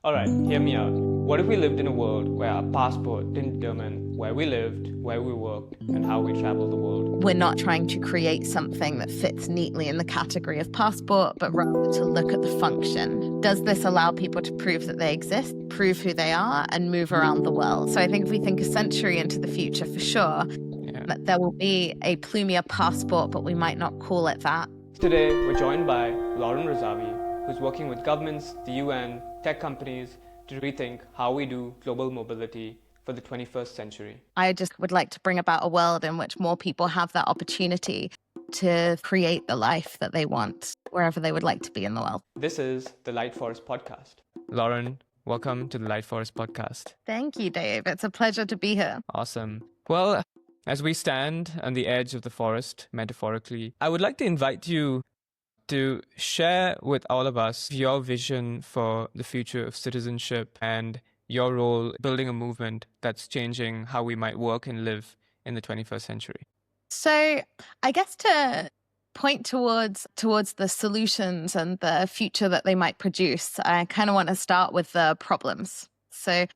All right, hear me out. What if we lived in a world where our passport didn't determine where we lived, where we worked, and how we traveled the world? We're not trying to create something that fits neatly in the category of passport, but rather to look at the function. Does this allow people to prove that they exist, prove who they are, and move around the world? So I think if we think a century into the future, for sure, that there will be a Plumia passport, but we might not call it that. Today, we're joined by Razavi, who's working with governments, the UN, tech companies to rethink how we do global mobility for the 21st century. I just would like to bring about a world in which more people have that opportunity to create the life that they want, wherever they would like to be in the world. This is the Light Forest Podcast. Lauren, welcome to the Light Forest Podcast. Thank you, Dave. It's a pleasure to be here. Awesome. Well, as we stand on the edge of the forest, metaphorically, I would like to invite you to share with all of us your vision for the future of citizenship and your role building a movement that's changing how we might work and live in the 21st century. So I guess to point towards the solutions and the future that they might produce, I kind of want to start with the problems. So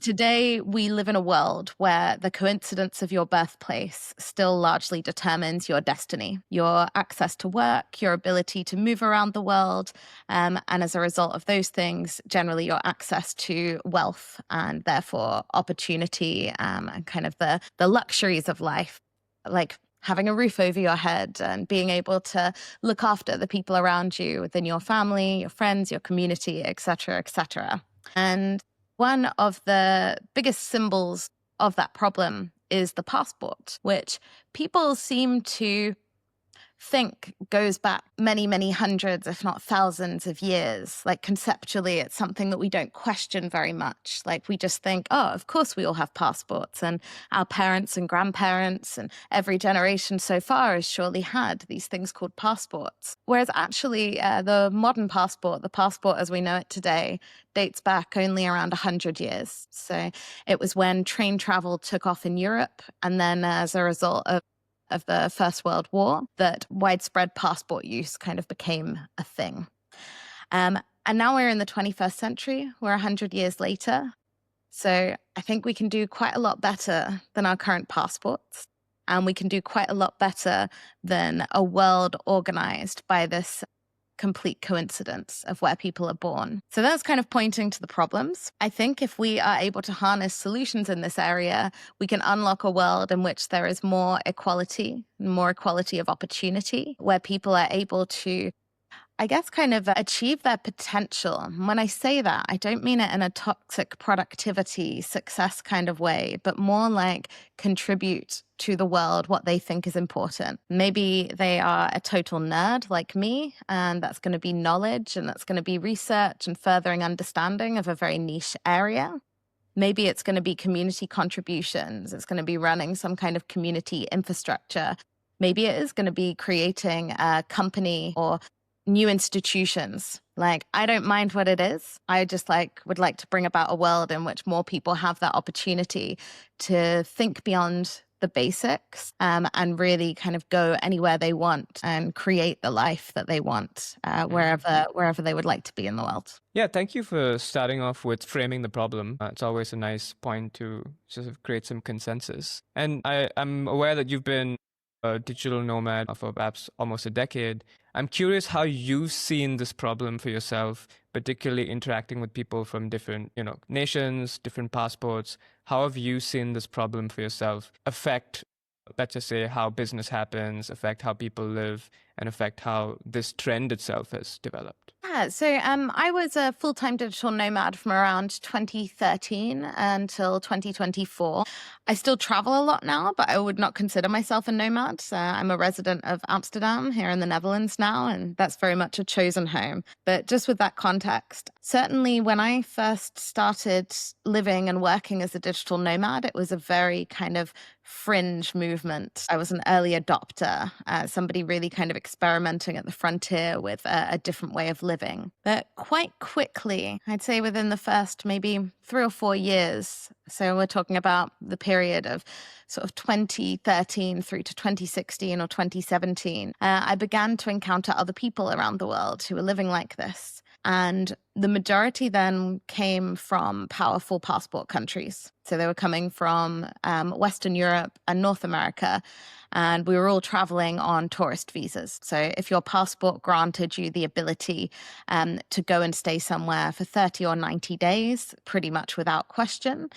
today we live in a world where the coincidence of your birthplace still largely determines your destiny, your access to work, your ability to move around the world, and as a result of those things, generally your access to wealth and therefore opportunity and kind of the luxuries of life, like having a roof over your head and being able to look after the people around you within your family, your friends, your community, et cetera, et cetera. And one of the biggest symbols of that problem is the passport, which people seem to think goes back many, many hundreds, if not thousands of years. Like conceptually, it's something that we don't question very much. Like we just think, oh, of course we all have passports, and our parents and grandparents and every generation so far has surely had these things called passports. Whereas actually the modern passport, the passport as we know it today, dates back only around 100 years. So it was when train travel took off in Europe, and then as a result of the First World War, that widespread passport use kind of became a thing. And now we're in the 21st century. We're 100 years later. So I think we can do quite a lot better than our current passports. And we can do quite a lot better than a world organized by this complete coincidence of where people are born. So that's kind of pointing to the problems. I think if we are able to harness solutions in this area, we can unlock a world in which there is more equality of opportunity, where people are able to, I guess, kind of achieve their potential. And when I say that, I don't mean it in a toxic productivity success kind of way, but more like contribute to the world what they think is important. Maybe they are a total nerd like me, and that's going to be knowledge, and that's going to be research and furthering understanding of a very niche area. Maybe it's going to be community contributions. It's going to be running some kind of community infrastructure. Maybe it is going to be creating a company or new institutions. Like, I don't mind what it is. I just would like to bring about a world in which more people have that opportunity to think beyond the basics and really kind of go anywhere they want and create the life that they want wherever they would like to be in the world. Yeah, thank you for starting off with framing the problem. It's always a nice point to sort of create some consensus. And I'm aware that you've been a digital nomad for perhaps almost a decade. I'm curious how you've seen this problem for yourself, particularly interacting with people from different, nations, different passports. How have you seen this problem for yourself affect, let's just say, how business happens, affect how people live, and affect how this trend itself has developed? Yeah, so I was a full-time digital nomad from around 2013 until 2024. I still travel a lot now, but I would not consider myself a nomad. I'm a resident of Amsterdam here in the Netherlands now, and that's very much a chosen home. But just with that context, certainly when I first started living and working as a digital nomad, it was a very kind of fringe movement. I was an early adopter, somebody really kind of experimenting at the frontier with a different way of living. But quite quickly, I'd say within the first maybe 3 or 4 years, so we're talking about the period of sort of 2013 through to 2016 or 2017, I began to encounter other people around the world who were living like this. And the majority then came from powerful passport countries. So they were coming from Western Europe and North America. And we were all traveling on tourist visas. So if your passport granted you the ability to go and stay somewhere for 30 or 90 days, pretty much without question,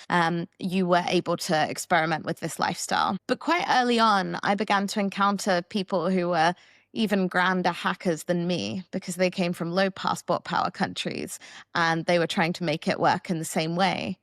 you were able to experiment with this lifestyle. But quite early on, I began to encounter people who were even grander hackers than me, because they came from low passport power countries and they were trying to make it work in the same way,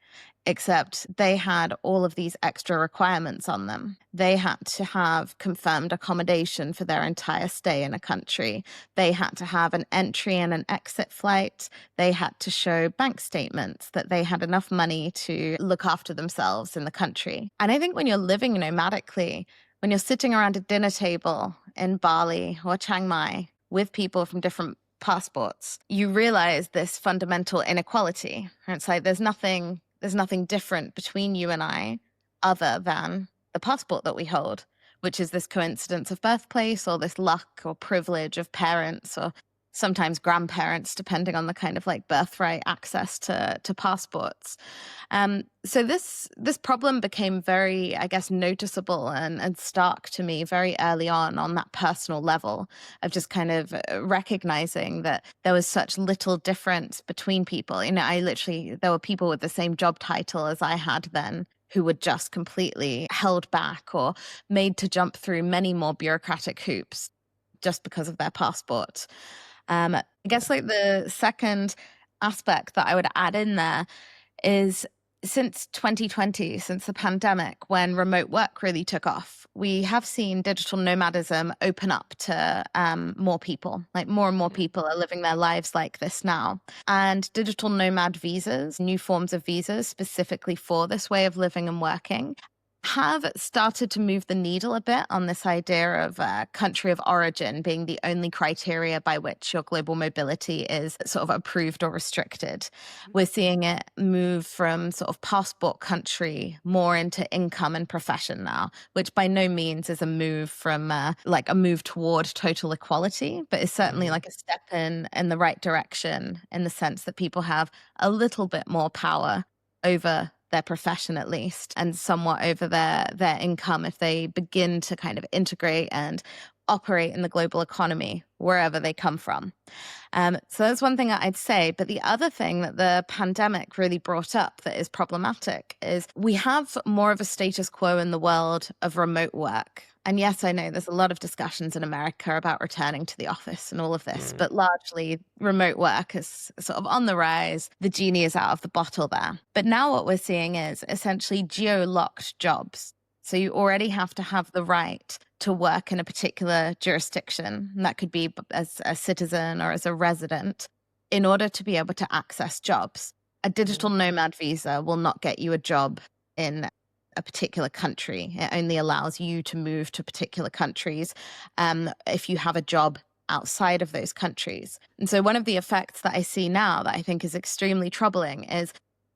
except they had all of these extra requirements on them. They had to have confirmed accommodation for their entire stay in a country. They had to have an entry and an exit flight. They had to show bank statements that they had enough money to look after themselves in the country. And I think when you're living nomadically, when you're sitting around a dinner table in Bali or Chiang Mai with people from different passports, you realize this fundamental inequality. It's like there's nothing different between you and I other than the passport that we hold, which is this coincidence of birthplace or this luck or privilege of parents or sometimes grandparents, depending on the kind of like birthright access to passports. So this problem became very, I guess, noticeable and stark to me very early on that personal level of just kind of recognizing that there was such little difference between people. You know, there were people with the same job title as I had then who were just completely held back or made to jump through many more bureaucratic hoops just because of their passport. I guess like the second aspect that I would add in there is since 2020, since the pandemic, when remote work really took off, we have seen digital nomadism open up to more people. Like more and more people are living their lives like this now. And digital nomad visas, new forms of visas specifically for this way of living and working, have started to move the needle a bit on this idea of country of origin being the only criteria by which your global mobility is sort of approved or restricted. We're seeing it move from sort of passport country more into income and profession now, which by no means is a move from like a move toward total equality, but is certainly like a step in the right direction in the sense that people have a little bit more power over their profession at least, and somewhat over their income if they begin to kind of integrate and operate in the global economy wherever they come from. So that's one thing that I'd say. But the other thing that the pandemic really brought up that is problematic is we have more of a status quo in the world of remote work. And yes, I know there's a lot of discussions in America about returning to the office and all of this, but largely remote work is sort of on the rise. The genie is out of the bottle there. But now what we're seeing is essentially geo-locked jobs. So you already have to have the right to work in a particular jurisdiction, and that could be as a citizen or as a resident, in order to be able to access jobs. A digital nomad visa will not get you a job in a particular country. It only allows you to move to particular countries if you have a job outside of those countries. And so one of the effects that I see now that I think is extremely troubling is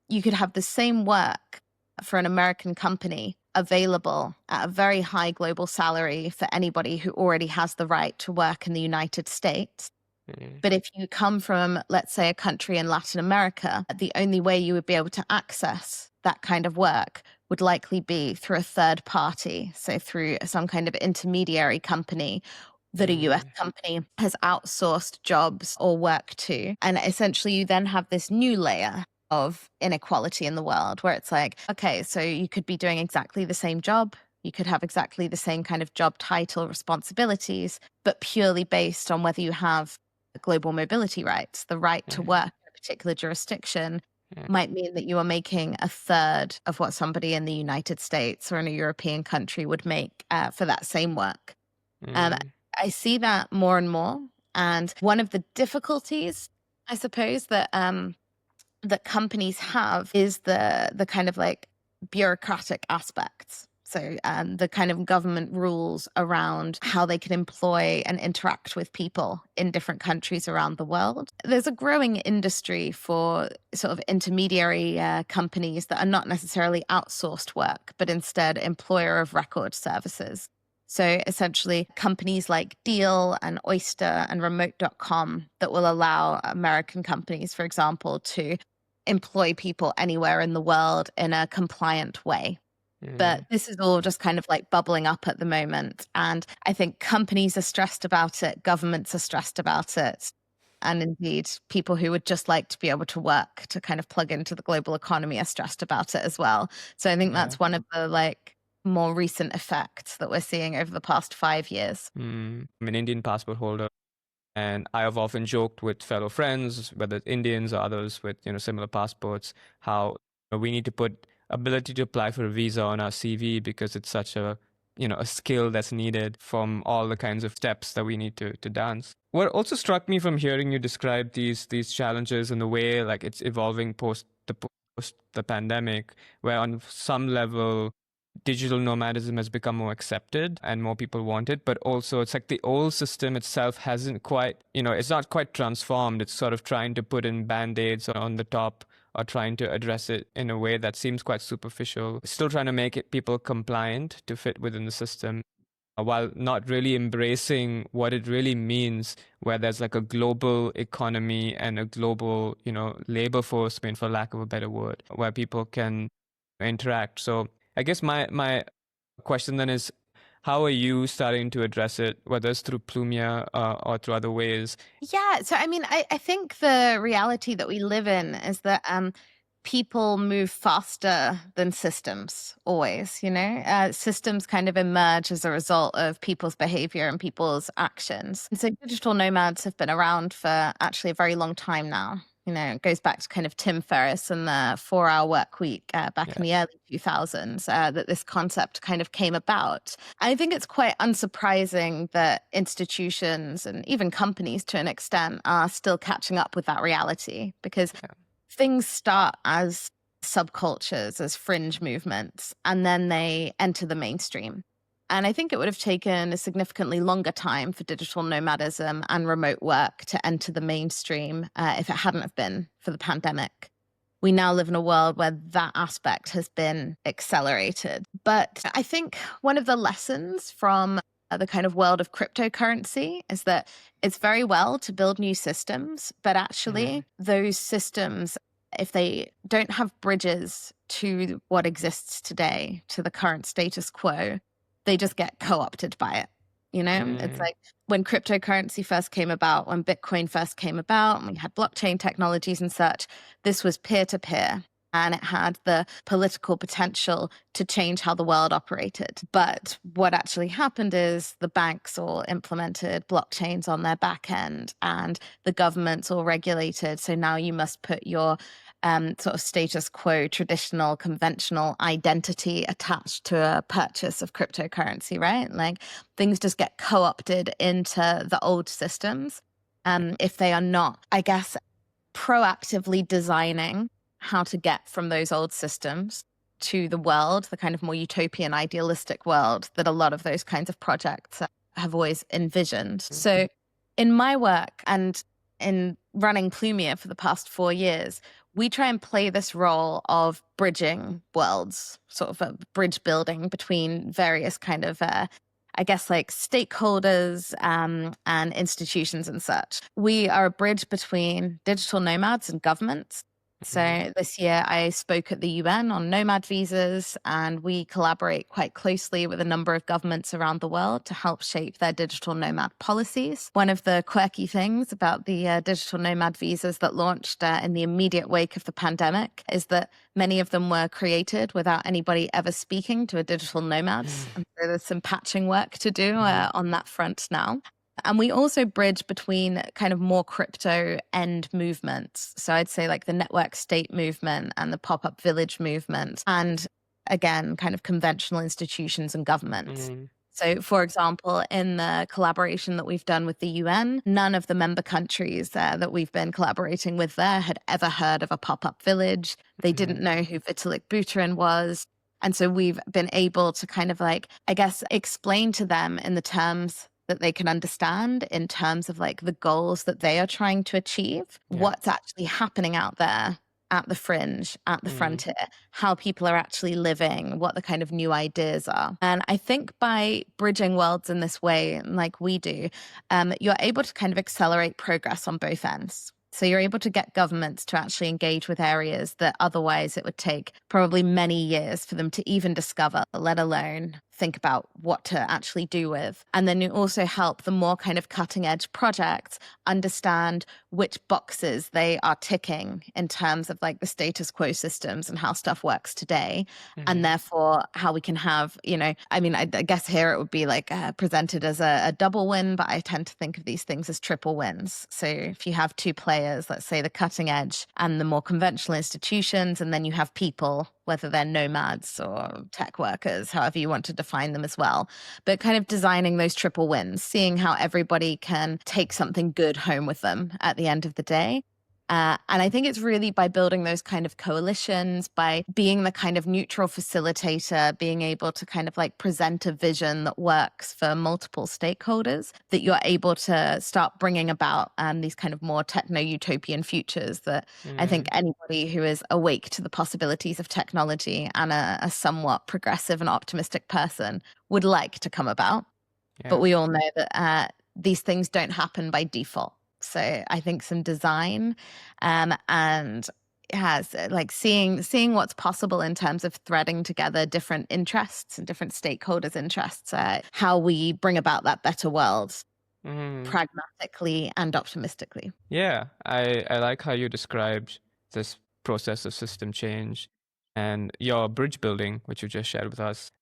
you could have the same work for an American company available at a very high global salary for anybody who already has the right to work in the United States. But if you come from, let's say, a country in Latin America, the only way you would be able to access that kind of work would likely be through a third party, so through some kind of intermediary company that a US company has outsourced jobs or work to. And essentially you then have this new layer of inequality in the world where it's like, okay, so you could be doing exactly the same job. You could have exactly the same kind of job title, responsibilities, but purely based on whether you have global mobility rights, the right to work in a particular jurisdiction might mean that you are making a third of what somebody in the United States or in a European country would make for that same work. I see that more and more. And one of the difficulties, I suppose, that that companies have is the kind of like bureaucratic aspects. So the kind of government rules around how they can employ and interact with people in different countries around the world. There's a growing industry for sort of intermediary companies that are not necessarily outsourced work, but instead employer of record services. So essentially companies like Deal and Oyster and Remote.com that will allow American companies, for example, to employ people anywhere in the world in a compliant way. But this is all just kind of like bubbling up at the moment. And I think companies are stressed about it, governments are stressed about it. And indeed, people who would just like to be able to work to kind of plug into the global economy are stressed about it as well. So I think that's one of the like more recent effects that we're seeing over the past 5 years. I'm an Indian passport holder, and I have often joked with fellow friends, whether it's Indians or others with similar passports, how we need to put ability to apply for a visa on our CV because it's such a a skill that's needed from all the kinds of steps that we need to dance. What also struck me from hearing you describe these challenges and the way like it's evolving post the pandemic, where on some level digital nomadism has become more accepted and more people want it, but also it's like the old system itself hasn't quite, it's not quite transformed. It's sort of trying to put in band-aids on the top or trying to address it in a way that seems quite superficial. Still trying to make it people compliant to fit within the system, while not really embracing what it really means, where there's like a global economy and a global, labor force, for lack of a better word, where people can interact. So I guess my question then is, how are you starting to address it, whether it's through Plumia or through other ways? Yeah. So, I mean, I think the reality that we live in is that people move faster than systems always, systems kind of emerge as a result of people's behavior and people's actions. And so digital nomads have been around for actually a very long time now. It goes back to kind of Tim Ferriss and the 4-hour work week back in the early 2000s that this concept kind of came about. I think it's quite unsurprising that institutions and even companies to an extent are still catching up with that reality, because things start as subcultures, as fringe movements, and then they enter the mainstream. And I think it would have taken a significantly longer time for digital nomadism and remote work to enter the mainstream if it hadn't have been for the pandemic. We now live in a world where that aspect has been accelerated. But I think one of the lessons from the kind of world of cryptocurrency is that it's very well to build new systems, but actually those systems, if they don't have bridges to what exists today, to the current status quo, they just get co-opted by it. It's like when cryptocurrency first came about, when Bitcoin first came about, and we had blockchain technologies and such, this was peer-to-peer. And it had the political potential to change how the world operated. But what actually happened is the banks all implemented blockchains on their back end, and the governments all regulated. So now you must put your sort of status quo, traditional, conventional identity attached to a purchase of cryptocurrency, right? Like things just get co-opted into the old systems if they are not, I guess, proactively designing how to get from those old systems to the world, the kind of more utopian, idealistic world that a lot of those kinds of projects have always envisioned. So in my work and in running Plumia for the past 4 years, we try and play this role of bridging worlds, sort of a bridge building between various kind of, I guess, like stakeholders and institutions and such. We are a bridge between digital nomads and governments. So this year I spoke at the UN on nomad visas, and we collaborate quite closely with a number of governments around the world to help shape their digital nomad policies. One of the quirky things about the digital nomad visas that launched in the immediate wake of the pandemic is that many of them were created without anybody ever speaking to a digital nomad. And so there's some patching work to do on that front now. And we also bridge between kind of more crypto end movements. So I'd say like the network state movement and the pop-up village movement, and again, kind of conventional institutions and governments. So, for example, in the collaboration that we've done with the UN, none of the member countries that we've been collaborating with there had ever heard of a pop-up village. They didn't know who Vitalik Buterin was. And so we've been able to kind of like, I guess, explain to them in the terms that they can understand, in terms of like the goals that they are trying to achieve, what's actually happening out there at the fringe, at the frontier, how people are actually living, what the kind of new ideas are. And I think by bridging worlds in this way, like we do, you're able to kind of accelerate progress on both ends. So you're able to get governments to actually engage with areas that otherwise it would take probably many years for them to even discover, let alone think about what to actually do with. And then you also help the more kind of cutting edge projects understand which boxes they are ticking in terms of like the status quo systems and how stuff works today. And therefore how we can have, I guess here it would be like presented as a double win, but I tend to think of these things as triple wins. So if you have two players, let's say the cutting edge and the more conventional institutions, and then you have people, whether they're nomads or tech workers, however you want to define them as well. But kind of designing those triple wins, seeing how everybody can take something good home with them at the end of the day. And I think it's really by building those kind of coalitions, by being the kind of neutral facilitator, being able to kind of like present a vision that works for multiple stakeholders, that you're able to start bringing about these kind of more techno-utopian futures that I think anybody who is awake to the possibilities of technology and a somewhat progressive and optimistic person would like to come about. Yeah. But we all know that these things don't happen by default. So I think some design and has like seeing what's possible in terms of threading together different interests and different stakeholders' interests, how we bring about that better world pragmatically and optimistically. Yeah, I like how you described this process of system change and your bridge building, which you just shared with us.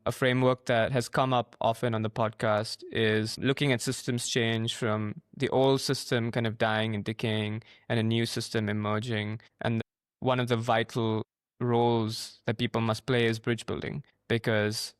A framework that has come up often on the podcast is looking at systems change from the old system kind of dying and decaying and a new system emerging. And one of the vital roles that people must play is bridge building, because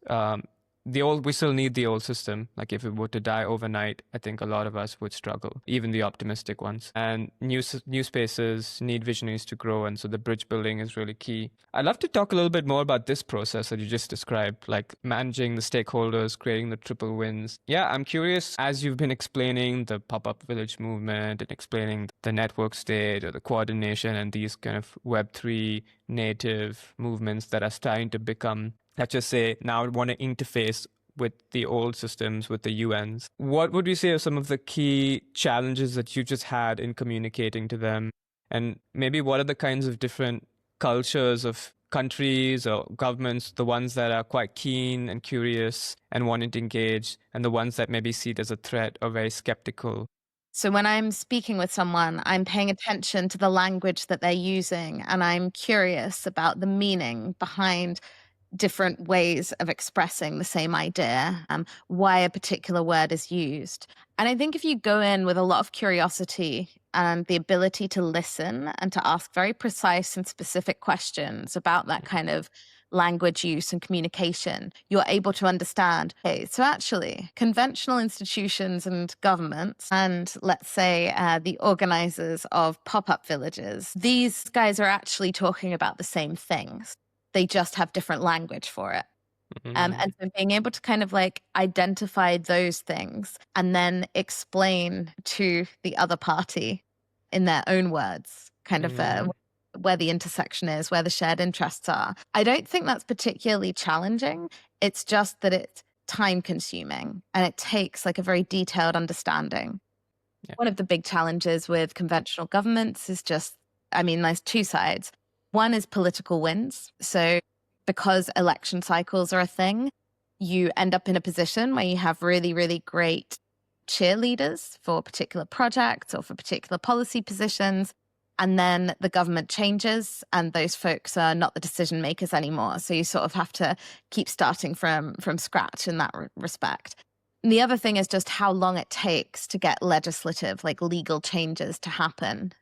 we still need the old system. Like if it were to die overnight, I think a lot of us would struggle, even the optimistic ones. And new spaces need visionaries to grow. And so the bridge building is really key. I'd love to talk a little bit more about this process that you just described, like managing the stakeholders, creating the triple wins. Yeah, I'm curious, as you've been explaining the pop-up village movement and explaining the network state or the coordination and these kind of Web3 native movements that are starting to become, let's just say, now want to interface with the old systems, with the UNs. What would you say are some of the key challenges that you just had in communicating to them? And maybe what are the kinds of different cultures of countries or governments, the ones that are quite keen and curious and wanting to engage, and the ones that maybe see it as a threat or very skeptical? So when I'm speaking with someone, I'm paying attention to the language that they're using, and I'm curious about the meaning behind different ways of expressing the same idea, why a particular word is used. And I think if you go in with a lot of curiosity and the ability to listen and to ask very precise and specific questions about that kind of language use and communication, you're able to understand, hey, so actually conventional institutions and governments and let's say the organizers of pop-up villages, these guys are actually talking about the same things. They just have different language for it. And so being able to kind of like identify those things and then explain to the other party in their own words, kind of where the intersection is, where the shared interests are. I don't think that's particularly challenging. It's just that it's time consuming and it takes like a very detailed understanding. Yeah. One of the big challenges with conventional governments is just, there's two sides. One is political wins. So because election cycles are a thing, you end up in a position where you have really, really great cheerleaders for particular projects or for particular policy positions. And then the government changes and those folks are not the decision makers anymore. So you sort of have to keep starting from scratch in that respect. And the other thing is just how long it takes to get legislative, like legal changes to happen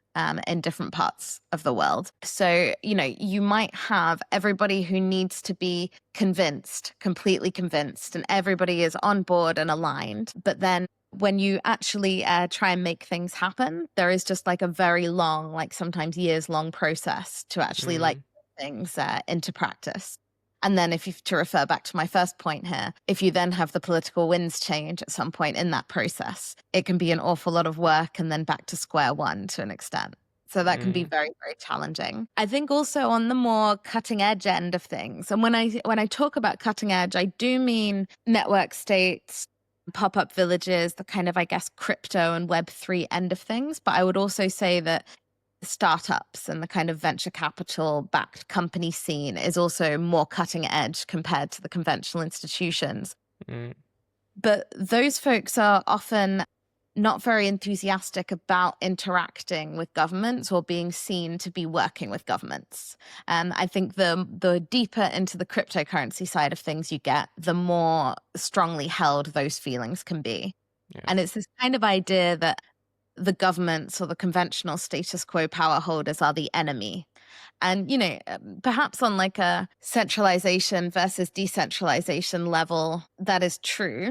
in different parts of the world. So, you might have everybody who needs to be convinced, completely convinced, and everybody is on board and aligned. But then when you actually try and make things happen, there is just like a very long, like sometimes years long process to actually like put things into practice. And then to refer back to my first point here, if you then have the political winds change at some point in that process, it can be an awful lot of work and then back to square one to an extent. So that can be very, very challenging. I think also on the more cutting edge end of things, and when I talk about cutting edge, I do mean network states, pop-up villages, the kind of, I guess, crypto and Web3 end of things. But I would also say that startups and the kind of venture capital backed company scene is also more cutting edge compared to the conventional institutions. But those folks are often not very enthusiastic about interacting with governments or being seen to be working with governments. And I think the deeper into the cryptocurrency side of things you get, the more strongly held those feelings can be. Yeah. And it's this kind of idea that the governments or the conventional status quo power holders are the enemy. And, you know, perhaps on like a centralization versus decentralization level, that is true.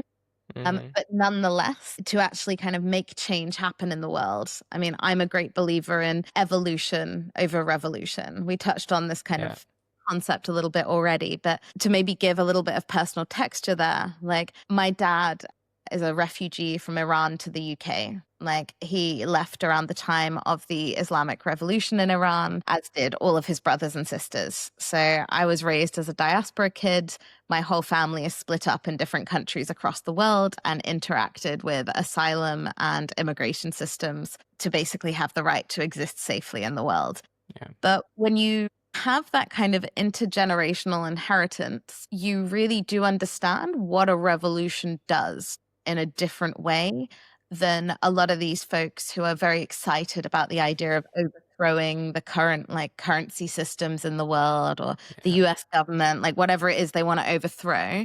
But nonetheless, to actually kind of make change happen in the world. I mean, I'm a great believer in evolution over revolution. We touched on this kind of concept a little bit already, but to maybe give a little bit of personal texture there, like my dad is a refugee from Iran to the UK. Like he left around the time of the Islamic Revolution in Iran, as did all of his brothers and sisters. So I was raised as a diaspora kid. My whole family is split up in different countries across the world and interacted with asylum and immigration systems to basically have the right to exist safely in the world. Yeah. But when you have that kind of intergenerational inheritance, you really do understand what a revolution does in a different way than a lot of these folks who are very excited about the idea of overthrowing the current like currency systems in the world or the US government, like whatever it is they want to overthrow.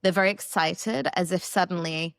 They're very excited as if suddenly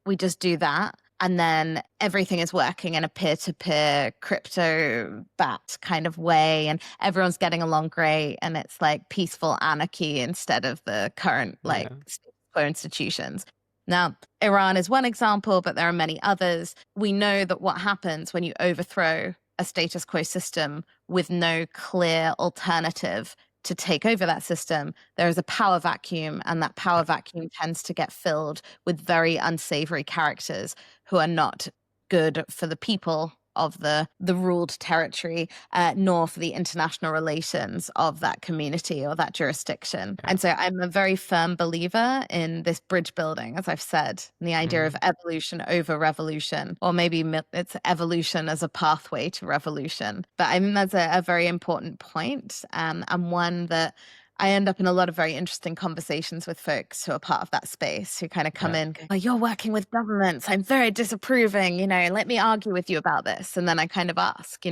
we just do that and then everything is working in a peer-to-peer crypto-backed kind of way and everyone's getting along great and it's like peaceful anarchy instead of the current like status quo institutions. Now, Iran is one example, but there are many others. We know that what happens when you overthrow a status quo system with no clear alternative to take over that system, there is a power vacuum, and that power vacuum tends to get filled with very unsavory characters who are not good for the people of the ruled territory, nor for the international relations of that community or that jurisdiction. Yeah. And so I'm a very firm believer in this bridge building, as I've said, and the idea of evolution over revolution, or maybe it's evolution as a pathway to revolution. But I think that's a very important point, and one that I end up in a lot of very interesting conversations with folks who are part of that space, who kind of come in, going, oh, you're working with governments. I'm very disapproving, let me argue with you about this. And then I kind of ask,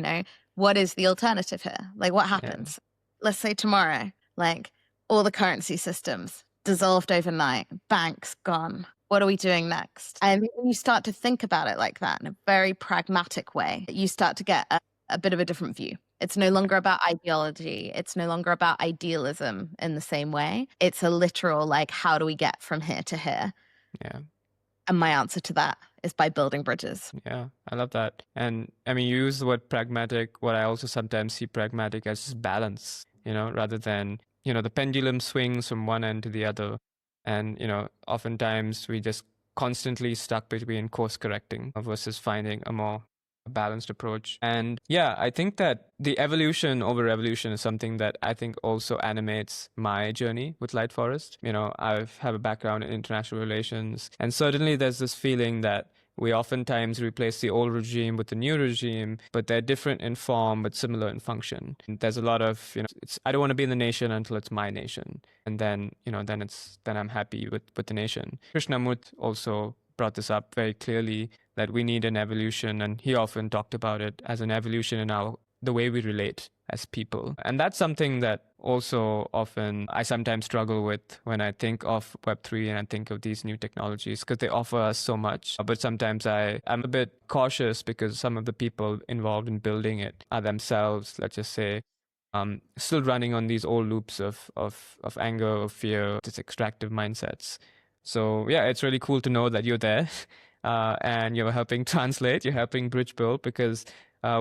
what is the alternative here? Like what happens? Let's say tomorrow, like all the currency systems dissolved overnight, banks gone. What are we doing next? And when you start to think about it like that in a very pragmatic way, you start to get a bit of a different view. It's no longer about ideology. It's no longer about idealism in the same way. It's a literal, like, how do we get from here to here? Yeah. And my answer to that is by building bridges. Yeah, I love that. And I mean, you use the word pragmatic. What I also sometimes see pragmatic as just balance, rather than, the pendulum swings from one end to the other. And, oftentimes we just constantly stuck between course correcting versus finding a more balanced approach. And yeah, I think that the evolution over revolution is something that I think also animates my journey with Light Forest. I have a background in international relations, and certainly there's this feeling that we oftentimes replace the old regime with the new regime, but they're different in form but similar in function. And there's a lot of, I don't want to be in the nation until it's my nation, and then then I'm happy with the nation. Krishnamurti also brought this up very clearly, that we need an evolution, and he often talked about it as an evolution in the way we relate as people. And that's something that also often I sometimes struggle with when I think of Web3 and I think of these new technologies, because they offer us so much. But sometimes I'm a bit cautious because some of the people involved in building it are themselves, let's just say, still running on these old loops of anger, of fear, just extractive mindsets. So yeah, it's really cool to know that you're there and you're helping translate, you're helping bridge build, because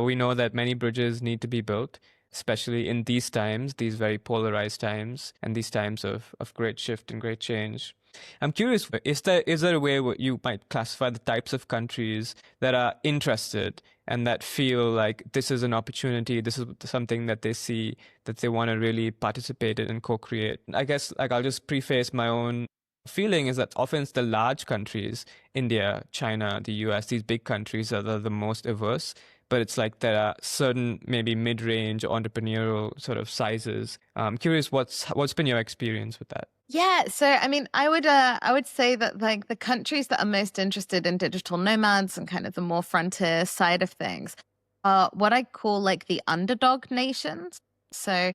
we know that many bridges need to be built. especially in these times, these very polarized times, and these times of great shift and great change. I'm curious, is there a way where you might classify the types of countries that are interested and that feel like this is an opportunity, this is something that they see that they want to really participate in and co-create? I guess like I'll just preface my own feeling is that often it's the large countries, India, China, the US, these big countries that are the most averse. But it's like there are certain maybe mid-range entrepreneurial sort of sizes. I'm curious what's been your experience with that? Yeah, so I mean, I would say that like the countries that are most interested in digital nomads and kind of the more frontier side of things are what I call like the underdog nations. So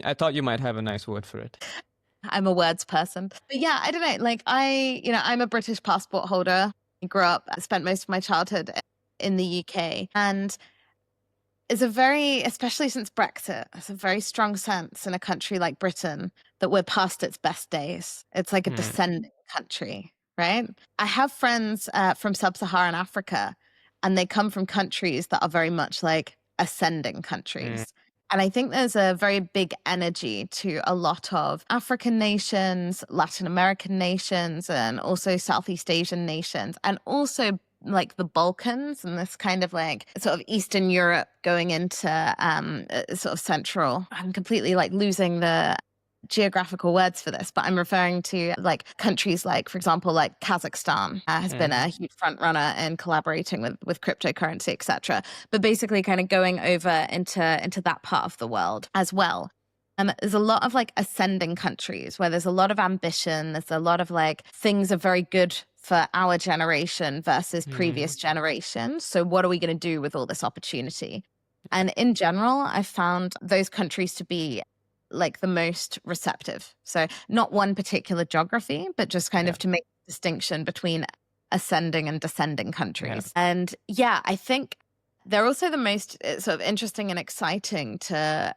I thought you might have a nice word for it. I'm a words person. But yeah, I don't know. Like I'm a British passport holder. I grew up, spent most of my childhood in the UK. And it's especially since Brexit, it's a very strong sense in a country like Britain that we're past its best days. It's like a descending country, right? I have friends from sub-Saharan Africa, and they come from countries that are very much like ascending countries. And I think there's a very big energy to a lot of African nations, Latin American nations, and also Southeast Asian nations, and also like the Balkans and this kind of like sort of Eastern Europe going into sort of Central. I'm completely like losing the geographical words for this, but I'm referring to like countries like, for example, like Kazakhstan has been a huge front runner in collaborating with cryptocurrency, etc. But basically kind of going over into that part of the world as well. There's a lot of like ascending countries where there's a lot of ambition. There's a lot of like things are very good for our generation versus previous generations. So what are we going to do with all this opportunity? And in general, I found those countries to be like the most receptive. So not one particular geography, but just kind of to make a distinction between ascending and descending countries. And yeah, I think they're also the most sort of interesting and exciting to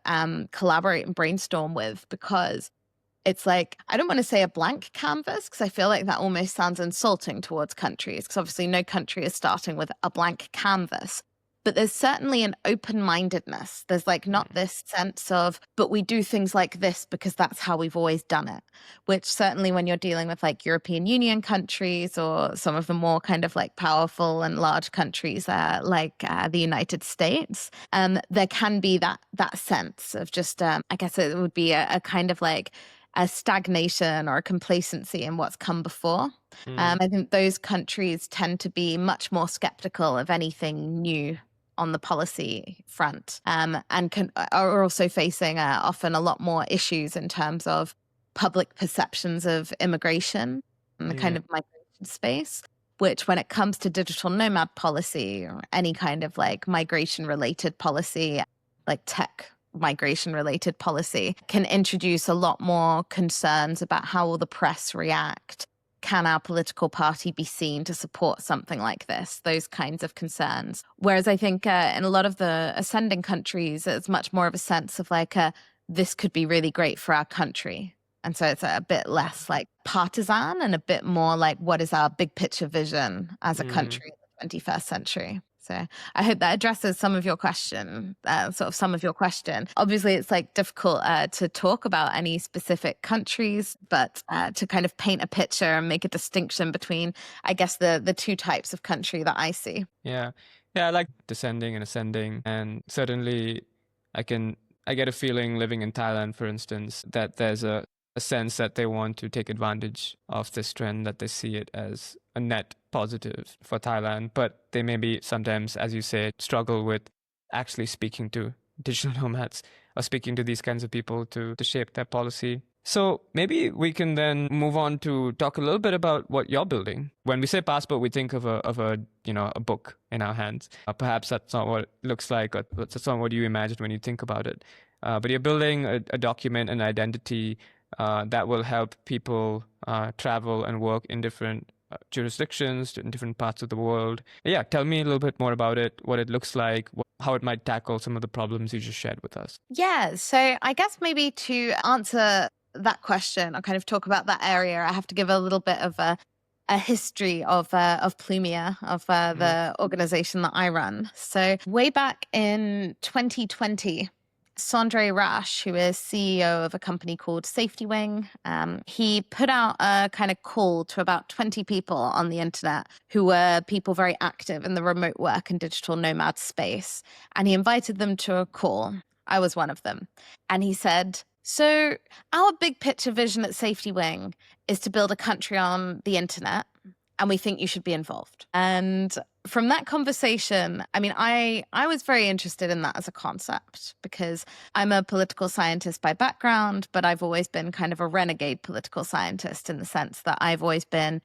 collaborate and brainstorm with, because it's like, I don't want to say a blank canvas, because I feel like that almost sounds insulting towards countries, because obviously no country is starting with a blank canvas. But there's certainly an open-mindedness. There's like not this sense of, but we do things like this because that's how we've always done it, which certainly when you're dealing with like European Union countries or some of the more kind of like powerful and large countries like the United States, there can be that sense of just, I guess it would be a kind of like a stagnation or a complacency in what's come before. I think those countries tend to be much more skeptical of anything new on the policy front, and are also facing often a lot more issues in terms of public perceptions of immigration and the kind of migration space, which when it comes to digital nomad policy or any kind of like migration related policy, like tech migration related policy, can introduce a lot more concerns about how will the press react. Can our political party be seen to support something like this? Those kinds of concerns. Whereas I think in a lot of the ascending countries, it's much more of a sense of like, this could be really great for our country. And so it's a bit less like partisan and a bit more like, what is our big picture vision as a country in the 21st century? So I hope that addresses some of your question. Obviously, it's like difficult to talk about any specific countries, but to kind of paint a picture and make a distinction between, I guess, the two types of country that I see. Yeah, I like descending and ascending, and certainly I get a feeling living in Thailand, for instance, that there's a sense that they want to take advantage of this trend, that they see it as a net positive for Thailand, but they maybe sometimes, as you say, struggle with actually speaking to digital nomads or speaking to these kinds of people to shape their policy. So maybe we can then move on to talk a little bit about what you're building. When we say passport, we think of a book in our hands. Perhaps that's not what it looks like, or that's not what you imagine when you think about it. But you're building a document, an identity that will help people travel and work in different jurisdictions, in different parts of the world. Yeah, tell me a little bit more about it, what it looks like, how it might tackle some of the problems you just shared with us. Yeah, so I guess maybe to answer that question or kind of talk about that area, I have to give a little bit of a a history of Plumia, of the organization that I run. So way back in 2020, Sondre Rash, who is CEO of a company called Safety Wing, he put out a kind of call to about 20 people on the internet who were people very active in the remote work and digital nomad space. And he invited them to a call. I was one of them. And he said, so our big picture vision at Safety Wing is to build a country on the internet, and we think you should be involved. And from that conversation, I mean, I was very interested in that as a concept because I'm a political scientist by background, but I've always been kind of a renegade political scientist in the sense that I've always been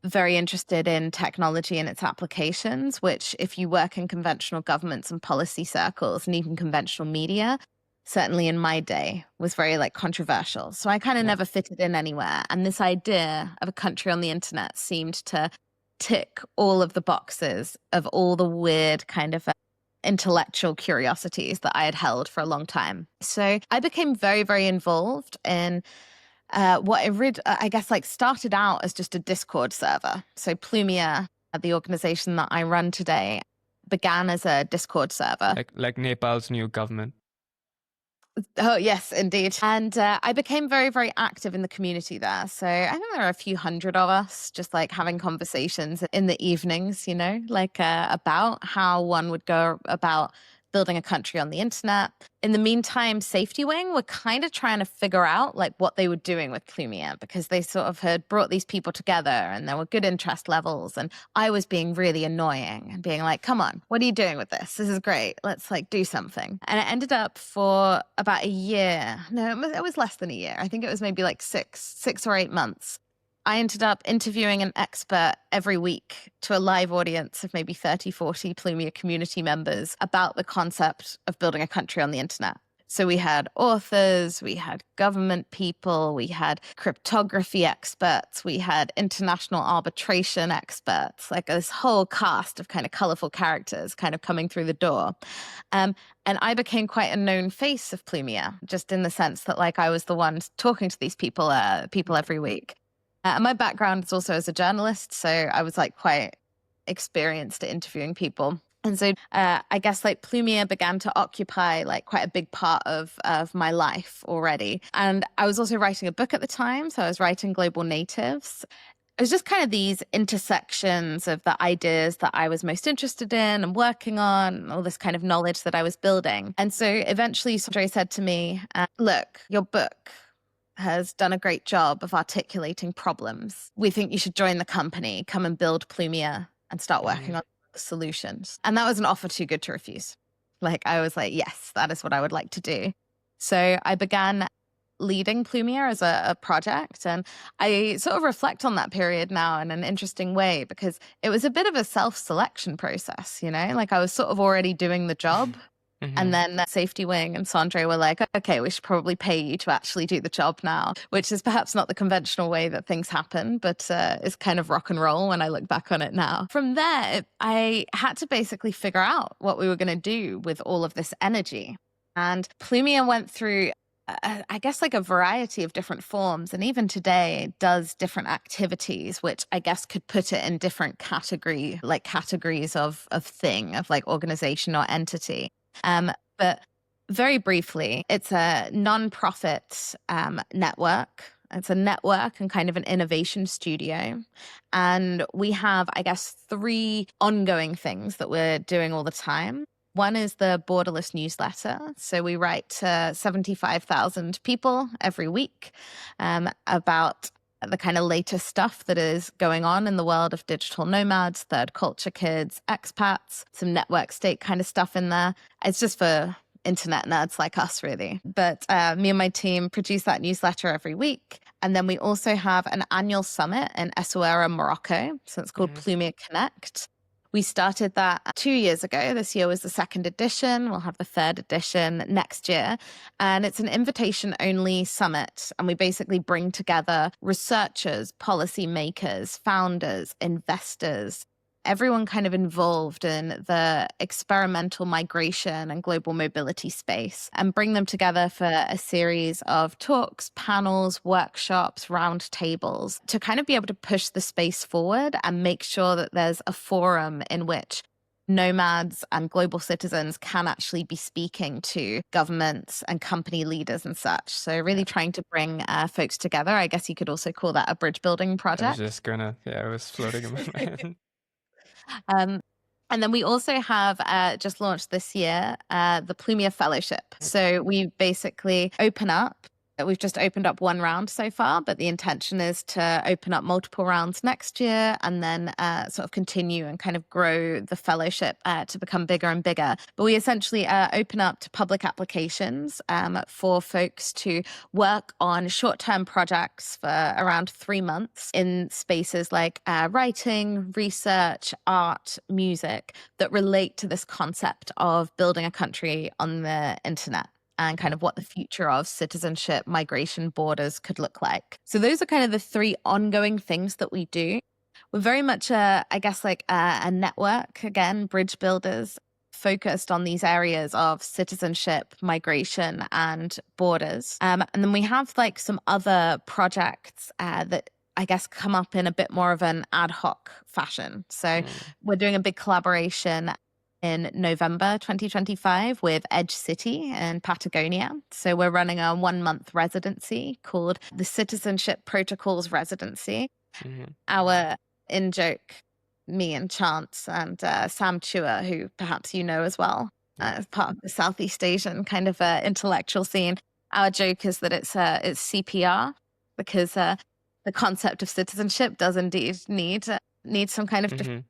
very interested in technology and its applications, which if you work in conventional governments and policy circles and even conventional media, certainly in my day, was very like controversial. So I kind of never fitted in anywhere. And this idea of a country on the internet seemed to tick all of the boxes of all the weird kind of intellectual curiosities that I had held for a long time. So I became very, very involved in what I guess like started out as just a Discord server. So Plumia, the organization that I run today, began as a Discord server. Like Nepal's new government. Oh, yes, indeed. And I became very, very active in the community there. So I think there are a few hundred of us just like having conversations in the evenings, you know, like about how one would go about building a country on the internet. In the meantime, Safety Wing were kind of trying to figure out like what they were doing with Plumia because they sort of had brought these people together and there were good interest levels. And I was being really annoying and being like, come on, what are you doing with this? This is great. Let's like do something. And it ended up for about a year. No, it was less than a year. I think it was maybe like six or 8 months. I ended up interviewing an expert every week to a live audience of maybe 30, 40 Plumia community members about the concept of building a country on the internet. So we had authors, we had government people, we had cryptography experts, we had international arbitration experts, like this whole cast of kind of colorful characters kind of coming through the door. And I became quite a known face of Plumia, just in the sense that like I was the one talking to these people every week. My background is also as a journalist, so I was like quite experienced at interviewing people. And so I guess like Plumia began to occupy like quite a big part of my life already. And I was also writing a book at the time, so I was writing Global Natives. It was just kind of these intersections of the ideas that I was most interested in and working on, all this kind of knowledge that I was building. And so eventually Sondre said to me, look, your book has done a great job of articulating problems. We think you should join the company, come and build Plumia and start working on solutions. And that was an offer too good to refuse. Like I was like, yes, that is what I would like to do. So I began leading Plumia as a project. And I sort of reflect on that period now in an interesting way because it was a bit of a self-selection process, you know, like I was sort of already doing the job. And then Safety Wing and Sondre were like, okay, we should probably pay you to actually do the job now, which is perhaps not the conventional way that things happen, but it's kind of rock and roll when I look back on it now. From there, I had to basically figure out what we were going to do with all of this energy. And Plumia went through I guess like a variety of different forms. And even today it does different activities, which I guess could put it in different categories of thing, of like organization or entity. But very briefly, it's a nonprofit network. It's a network and kind of an innovation studio. And we have, I guess, 3 ongoing things that we're doing all the time. One is the Borderless newsletter. So we write to 75,000 people every week about the kind of latest stuff that is going on in the world of digital nomads, third culture kids, expats, some network state kind of stuff in there. It's just for internet nerds like us, really. But me and my team produce that newsletter every week. And then we also have an annual summit in Essaouira, Morocco. So it's called Plumia Connect. We started that 2 years ago. This year was the 2nd edition. We'll have the 3rd edition next year. And it's an invitation-only summit. And we basically bring together researchers, policymakers, founders, investors, everyone kind of involved in the experimental migration and global mobility space and bring them together for a series of talks, panels, workshops, roundtables to kind of be able to push the space forward and make sure that there's a forum in which nomads and global citizens can actually be speaking to governments and company leaders and such. So really trying to bring folks together. I guess you could also call that a bridge building project. I was floating in my mind. And then we also have just launched this year the Plumia Fellowship. So we basically open up. We've just opened up one round so far, but the intention is to open up multiple rounds next year and then sort of continue and kind of grow the fellowship to become bigger and bigger. But we essentially open up to public applications for folks to work on short-term projects for around 3 months in spaces like writing, research, art, music that relate to this concept of building a country on the internet and kind of what the future of citizenship, migration, borders could look like. So those are kind of the 3 ongoing things that we do. We're very much, I guess, like a network, again, bridge builders focused on these areas of citizenship, migration, and borders. And then we have like some other projects that I guess come up in a bit more of an ad hoc fashion. So we're doing a big collaboration in November 2025 with Edge City in Patagonia. So we're running a 1-month residency called the Citizenship Protocols Residency. Our in-joke, me and Chance and Sam Chua, who perhaps you know as well, as part of the Southeast Asian kind of intellectual scene. Our joke is that it's CPR because the concept of citizenship does indeed need some kind of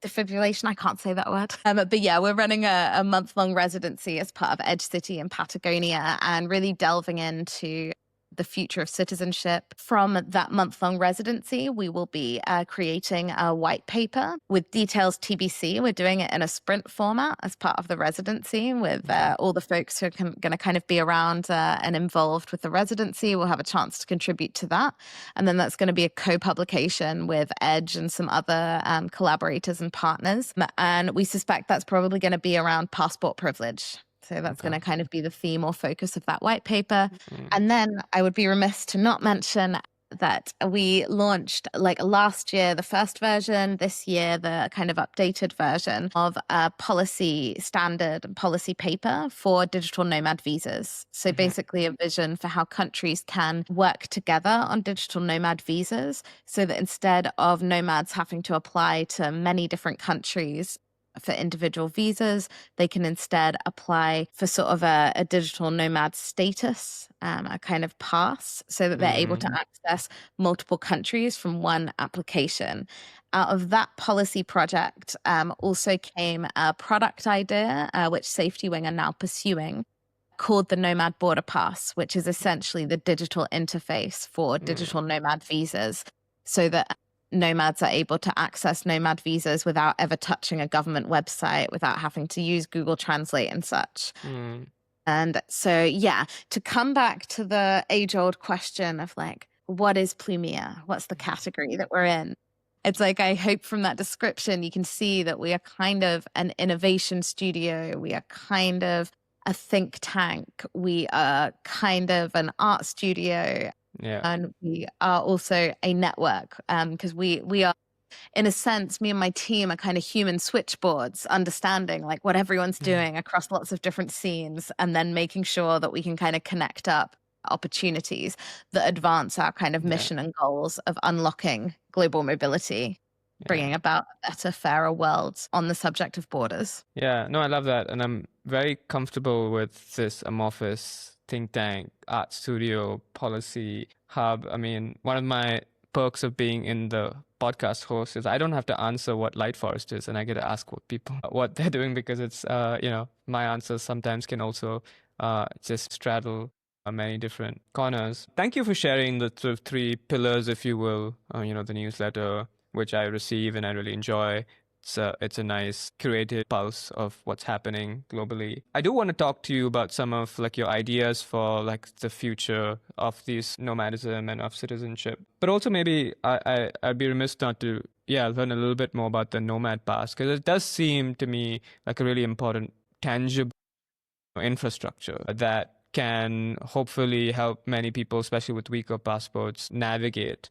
defibrillation. I can't say that word. But yeah, we're running a month-long residency as part of Edge City in Patagonia and really delving into the future of citizenship. From that month-long residency, we will be creating a white paper with details TBC. We're doing it in a sprint format as part of the residency with all the folks who are going to kind of be around and involved with the residency. We'll have a chance to contribute to that. And then that's going to be a co-publication with Edge and some other collaborators and partners. And we suspect that's probably going to be around passport privilege. So that's going to kind of be the theme or focus of that white paper. And then I would be remiss to not mention that we launched like last year, the first version, this year, the kind of updated version of a policy standard and policy paper for digital nomad visas. So basically a vision for how countries can work together on digital nomad visas so that instead of nomads having to apply to many different countries for individual visas, they can instead apply for sort of a digital nomad status, a kind of pass, so that they're able to access multiple countries from one application. Out of that policy project also came a product idea, which Safety Wing are now pursuing, called the Nomad Border Pass, which is essentially the digital interface for digital nomad visas, so that nomads are able to access nomad visas without ever touching a government website, without having to use Google Translate and such. And so, yeah, to come back to the age-old question of like, what is Plumia? What's the category that we're in? It's like, I hope from that description, you can see that we are kind of an innovation studio. We are kind of a think tank. We are kind of an art studio. And we are also a network because we are, in a sense, me and my team are kind of human switchboards, understanding like what everyone's doing across lots of different scenes and then making sure that we can kind of connect up opportunities that advance our kind of mission and goals of unlocking global mobility, bringing about a better, fairer world on the subject of borders. Yeah, no, I love that. And I'm very comfortable with this amorphous think tank, art studio, policy hub. I mean, one of my perks of being in the podcast host is I don't have to answer what Light Forest is, and I get to ask what people what they're doing because it's my answers sometimes can also just straddle many different corners. Thank you for sharing the sort of 3 pillars, if you will, the newsletter, which I receive and I really enjoy. it's a nice curated pulse of what's happening globally. I do want to talk to you about some of like your ideas for like the future of these nomadism and of citizenship. But also maybe I'd be remiss not to learn a little bit more about the Nomad Pass, because it does seem to me like a really important tangible infrastructure that can hopefully help many people, especially with weaker passports, navigate.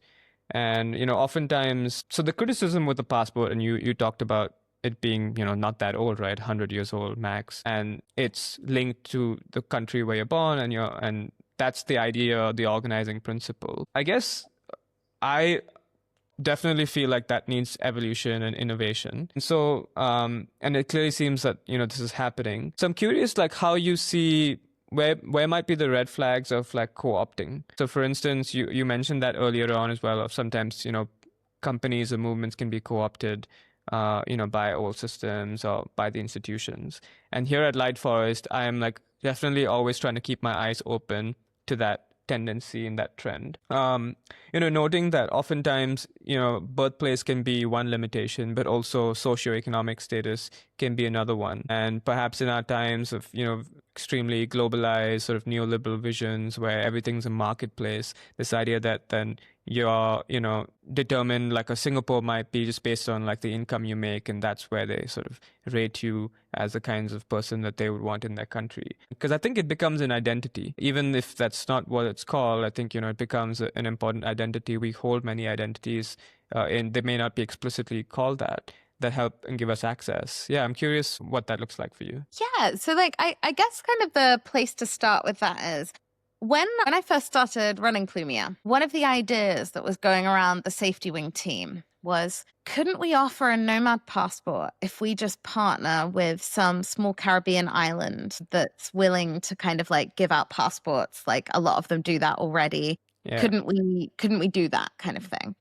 And, oftentimes, so the criticism with the passport, and you talked about it being, not that old, right? 100 years old max. And it's linked to the country where you're born, and that's the idea, the organizing principle. I guess I definitely feel like that needs evolution and innovation. And so, and it clearly seems that, this is happening. So I'm curious, like, how you see where might be the red flags of like co-opting. So for instance, you mentioned that earlier on as well, of sometimes, companies or movements can be co-opted, by old systems or by the institutions. And here at Light Forest, I'm like definitely always trying to keep my eyes open to that tendency in that trend. Noting that oftentimes, birthplace can be one limitation, but also socioeconomic status can be another one. And perhaps in our times of, extremely globalized sort of neoliberal visions where everything's a marketplace, this idea that then you're, determined, like a Singapore might be just based on like the income you make, and that's where they sort of rate you as the kinds of person that they would want in their country. Because I think it becomes an identity, even if that's not what it's called. I think, it becomes an important identity. We hold many identities, and they may not be explicitly called that help and give us access. Yeah, I'm curious what that looks like for you. Yeah, so like I guess kind of the place to start with that is when I first started running Plumia, one of the ideas that was going around the safety wing team was, couldn't we offer a Nomad passport if we just partner with some small Caribbean island that's willing to kind of like give out passports? Like a lot of them do that already. Yeah. Couldn't we do that kind of thing?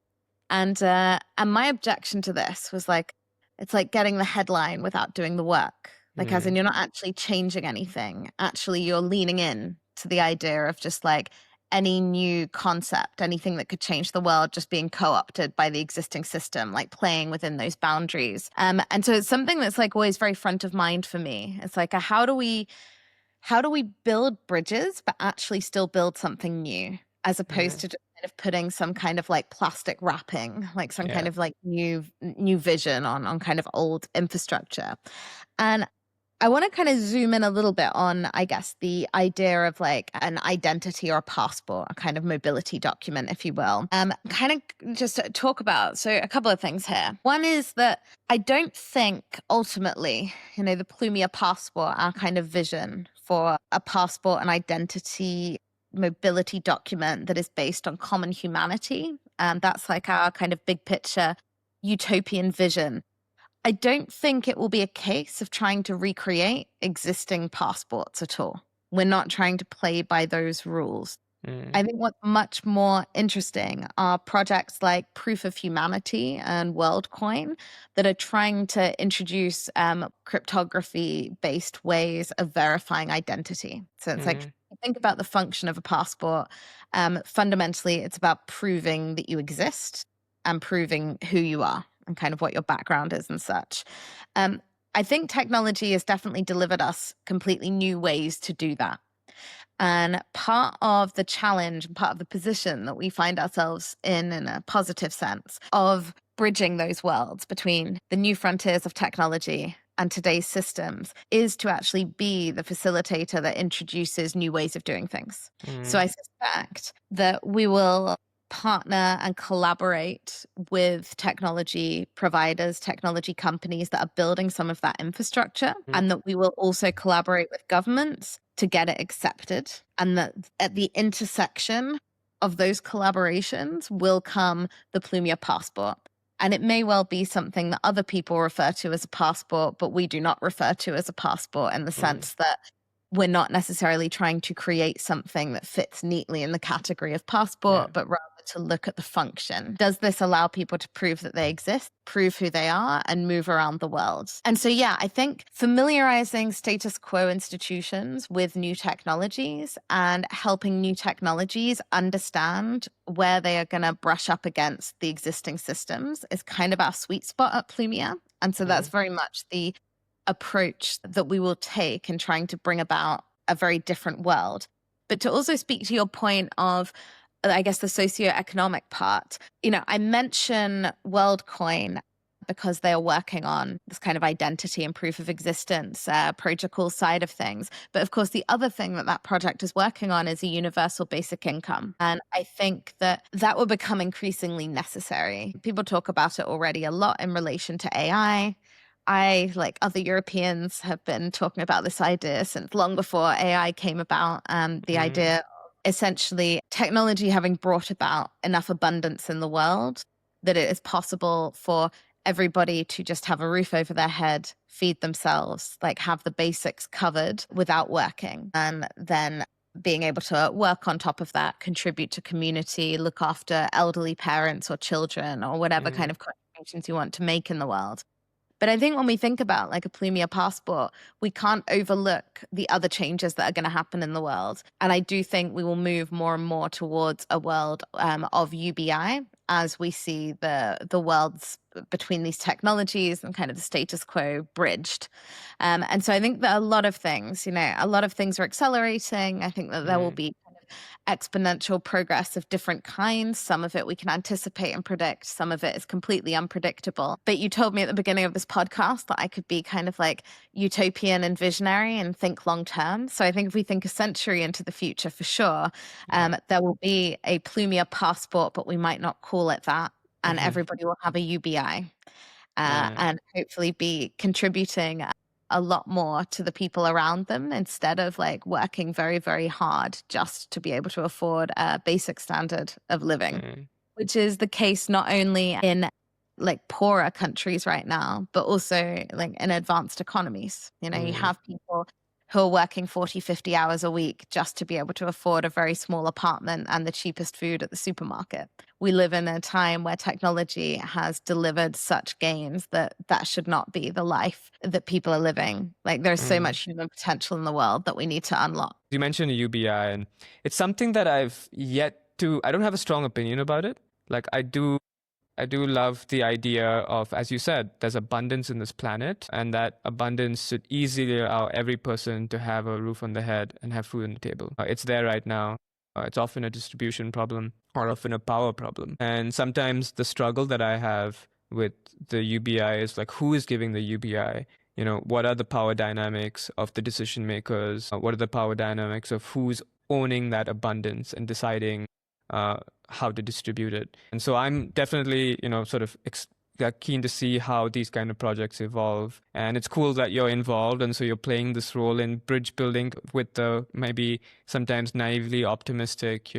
And my objection to this was like, it's like getting the headline without doing the work. Like, as in, you're not actually changing anything. Actually, you're leaning in to the idea of just like any new concept, anything that could change the world, just being co-opted by the existing system, like playing within those boundaries. And so it's something that's like always very front of mind for me. It's like, how do we build bridges, but actually still build something new, as opposed to just kind of putting some kind of like plastic wrapping, like some kind of like new vision on kind of old infrastructure. And I want to kind of zoom in a little bit on, I guess, the idea of like an identity or a passport, a kind of mobility document, if you will. Kind of just talk about, so a couple of things here. One is that I don't think ultimately, the Plumia passport, our kind of vision for a passport and identity mobility document that is based on common humanity. That's like our kind of big picture utopian vision. I don't think it will be a case of trying to recreate existing passports at all. We're not trying to play by those rules. I think what's much more interesting are projects like Proof of Humanity and WorldCoin that are trying to introduce cryptography-based ways of verifying identity. So it's like, think about the function of a passport. Fundamentally, it's about proving that you exist and proving who you are and kind of what your background is and such. I think technology has definitely delivered us completely new ways to do that. And part of the challenge, part of the position that we find ourselves in a positive sense, of bridging those worlds between the new frontiers of technology and today's systems, is to actually be the facilitator that introduces new ways of doing things. So I suspect that we will partner and collaborate with technology providers, technology companies that are building some of that infrastructure, and that we will also collaborate with governments to get it accepted. And that at the intersection of those collaborations will come the Plumia passport. And it may well be something that other people refer to as a passport, but we do not refer to as a passport, in the sense that we're not necessarily trying to create something that fits neatly in the category of passport, but rather to look at the function. Does this allow people to prove that they exist, prove who they are, and move around the world? And so, I think familiarizing status quo institutions with new technologies and helping new technologies understand where they are going to brush up against the existing systems is kind of our sweet spot at Plumia. And so that's very much the approach that we will take in trying to bring about a very different world. But to also speak to your point of, I guess, the socioeconomic part, I mention WorldCoin because they are working on this kind of identity and proof of existence protocol side of things. But of course, the other thing that project is working on is a universal basic income. And I think that will become increasingly necessary. People talk about it already a lot in relation to AI. I, like other Europeans, have been talking about this idea since long before AI came about. The idea of essentially technology having brought about enough abundance in the world that it is possible for everybody to just have a roof over their head, feed themselves, like have the basics covered without working. And then being able to work on top of that, contribute to community, look after elderly parents or children or whatever kind of contributions you want to make in the world. But I think when we think about like a Plumia passport, we can't overlook the other changes that are going to happen in the world. And I do think we will move more and more towards a world of UBI as we see the worlds between these technologies and kind of the status quo bridged. And so I think that a lot of things are accelerating. I think that there will be exponential progress of different kinds. Some of it we can anticipate and predict. Some of it is completely unpredictable. But you told me at the beginning of this podcast that I could be kind of like utopian and visionary and think long term. So I think if we think a century into the future, for sure, there will be a Plumia passport, but we might not call it that. And everybody will have a UBI and hopefully be contributing a lot more to the people around them instead of like working very, very hard just to be able to afford a basic standard of living, which is the case not only in like poorer countries right now, but also like in advanced economies. You have people who are working 40, 50 hours a week just to be able to afford a very small apartment and the cheapest food at the supermarket. We live in a time where technology has delivered such gains that should not be the life that people are living. Like there's so much human potential in the world that we need to unlock. You mentioned UBI, and it's something that I don't have a strong opinion about it. Like I do love the idea of, as you said, there's abundance in this planet, and that abundance should easily allow every person to have a roof on their head and have food on the table. It's there right now. It's often a distribution problem or often a power problem. And sometimes the struggle that I have with the UBI is like, who is giving the UBI? What are the power dynamics of the decision makers? What are the power dynamics of who's owning that abundance and deciding how to distribute it? And so I'm definitely, sort of keen to see how these kind of projects evolve. And it's cool that you're involved, and so you're playing this role in bridge building with the maybe sometimes naively optimistic,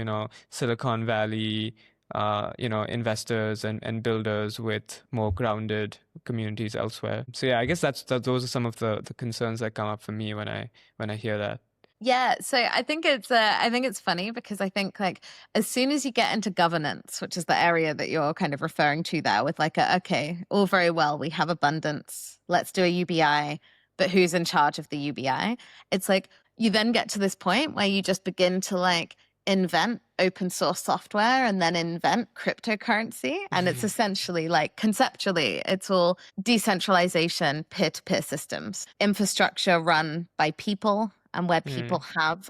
Silicon Valley, investors and builders with more grounded communities elsewhere. So yeah, I guess those are some of the concerns that come up for me when I hear that. Yeah, so I think it's funny because I think like as soon as you get into governance, which is the area that you're kind of referring to there, with like okay, all very well, we have abundance, let's do a UBI, but who's in charge of the UBI? It's like you then get to this point where you just begin to like invent open source software and then invent cryptocurrency. And it's essentially like conceptually, it's all decentralization, peer-to-peer systems, infrastructure run by people and where people have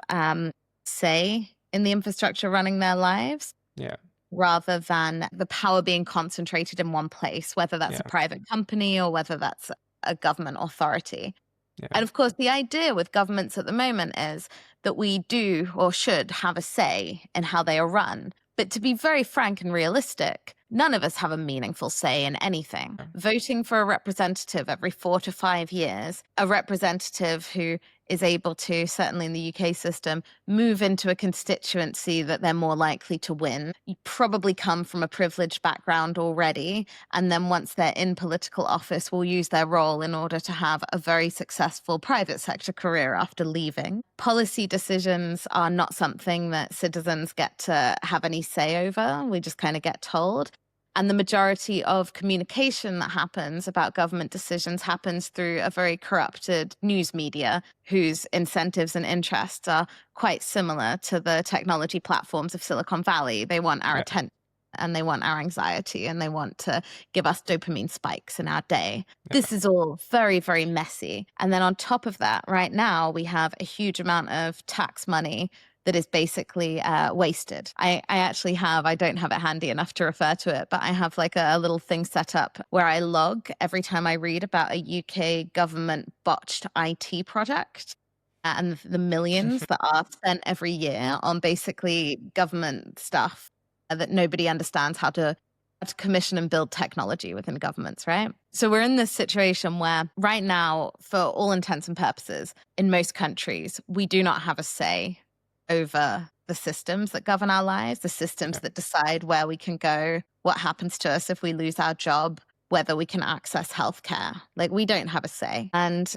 say in the infrastructure running their lives. Yeah. Rather than the power being concentrated in one place, whether that's a private company or whether that's a government authority. Yeah. And of course, the idea with governments at the moment is that we do or should have a say in how they are run. But to be very frank and realistic, none of us have a meaningful say in anything. Yeah. Voting for a representative every 4 to 5 years, a representative who is able to, certainly in the UK system, move into a constituency that they're more likely to win. You probably come from a privileged background already, and then once they're in political office, will use their role in order to have a very successful private sector career after leaving. Policy decisions are not something that citizens get to have any say over. We just kind of get told. And the majority of communication that happens about government decisions happens through a very corrupted news media whose incentives and interests are quite similar to the technology platforms of Silicon Valley. They want our attention. and they want our anxiety and they want to give us dopamine spikes in our day. This is all very, very messy. And then on top of that, right now, we have a huge amount of tax money that is basically wasted. I don't have it handy enough to refer to it, but I have like a little thing set up where I log every time I read about a UK government botched IT project and the millions that are spent every year on basically government stuff that nobody understands how to commission and build technology within governments, right? So we're in this situation where right now, for all intents and purposes, in most countries, we do not have a say over the systems that govern our lives, the systems that decide where we can go, what happens to us if we lose our job, whether we can access healthcare. Like, we don't have a say. And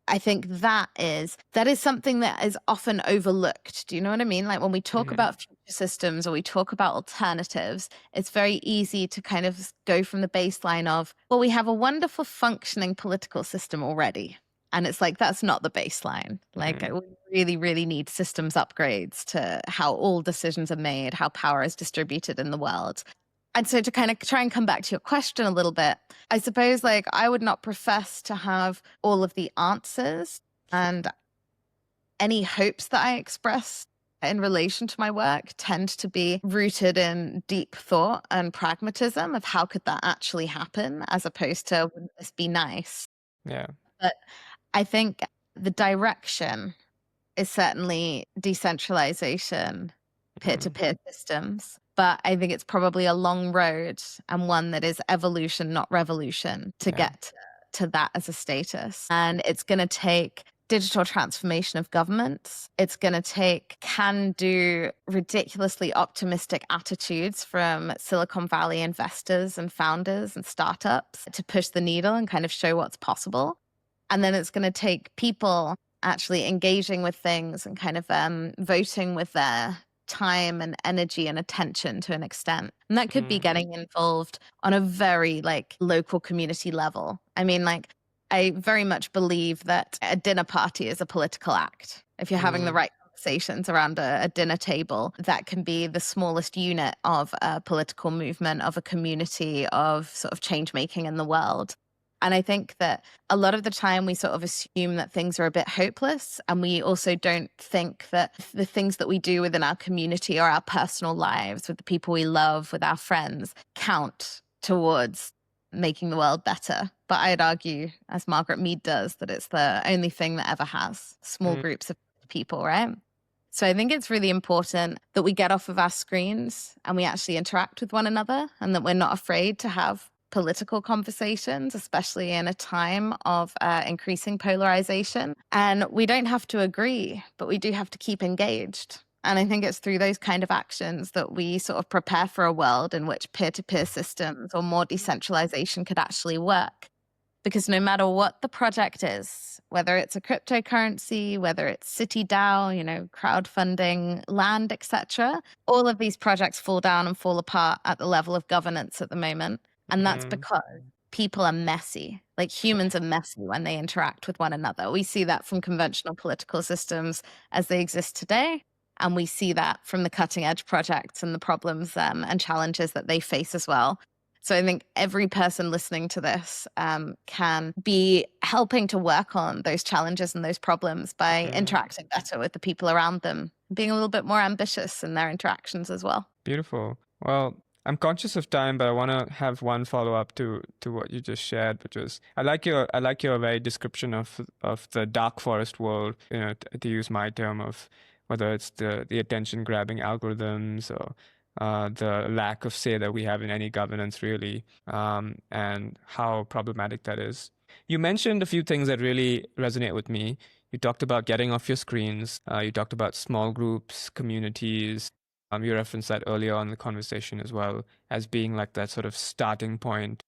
I think that is something that is often overlooked. Do you know what I mean? Like, when we talk about future systems or we talk about alternatives, it's very easy to kind of go from the baseline of, well, we have a wonderful functioning political system already. And it's like, that's not the baseline. Like, we really, really need systems upgrades to how all decisions are made, how power is distributed in the world. And so to kind of try and come back to your question a little bit, I suppose, like, I would not profess to have all of the answers, and any hopes that I express in relation to my work tend to be rooted in deep thought and pragmatism of how could that actually happen, as opposed to, wouldn't this be nice? Yeah. But I think the direction is certainly decentralization, peer-to-peer systems. But I think it's probably a long road, and one that is evolution, not revolution, to get to that as a status. And it's going to take digital transformation of governments. It's going to take can-do, ridiculously optimistic attitudes from Silicon Valley investors and founders and startups to push the needle and kind of show what's possible. And then it's going to take people actually engaging with things and kind of voting with their time and energy and attention to an extent. And that could be getting involved on a very like local community level. I mean, like, I very much believe that a dinner party is a political act. If you're having the right conversations around a dinner table, that can be the smallest unit of a political movement, of a community, of sort of change making in the world. And I think that a lot of the time we sort of assume that things are a bit hopeless. And we also don't think that the things that we do within our community or our personal lives with the people we love, with our friends, count towards making the world better. But I'd argue, as Margaret Mead does, that it's the only thing that ever has small groups of people, right? So I think it's really important that we get off of our screens and we actually interact with one another, and that we're not afraid to have political conversations, especially in a time of increasing polarization. And we don't have to agree, but we do have to keep engaged. And I think it's through those kind of actions that we sort of prepare for a world in which peer-to-peer systems or more decentralization could actually work. Because no matter what the project is, whether it's a cryptocurrency, whether it's City DAO, crowdfunding, land, etc., all of these projects fall down and fall apart at the level of governance at the moment. And that's because people are messy. Like, humans are messy when they interact with one another. We see that from conventional political systems as they exist today. And we see that from the cutting edge projects and the problems and challenges that they face as well. So I think every person listening to this can be helping to work on those challenges and those problems by interacting better with the people around them, being a little bit more ambitious in their interactions as well. Beautiful. Well, I'm conscious of time, but I want to have one follow up to what you just shared, which was I like your very description of the dark forest world. To use my term of whether it's the attention grabbing algorithms or the lack of say that we have in any governance, really, and how problematic that is. You mentioned a few things that really resonate with me. You talked about getting off your screens. You talked about small groups, communities. You referenced that earlier on in the conversation as well as being like that sort of starting point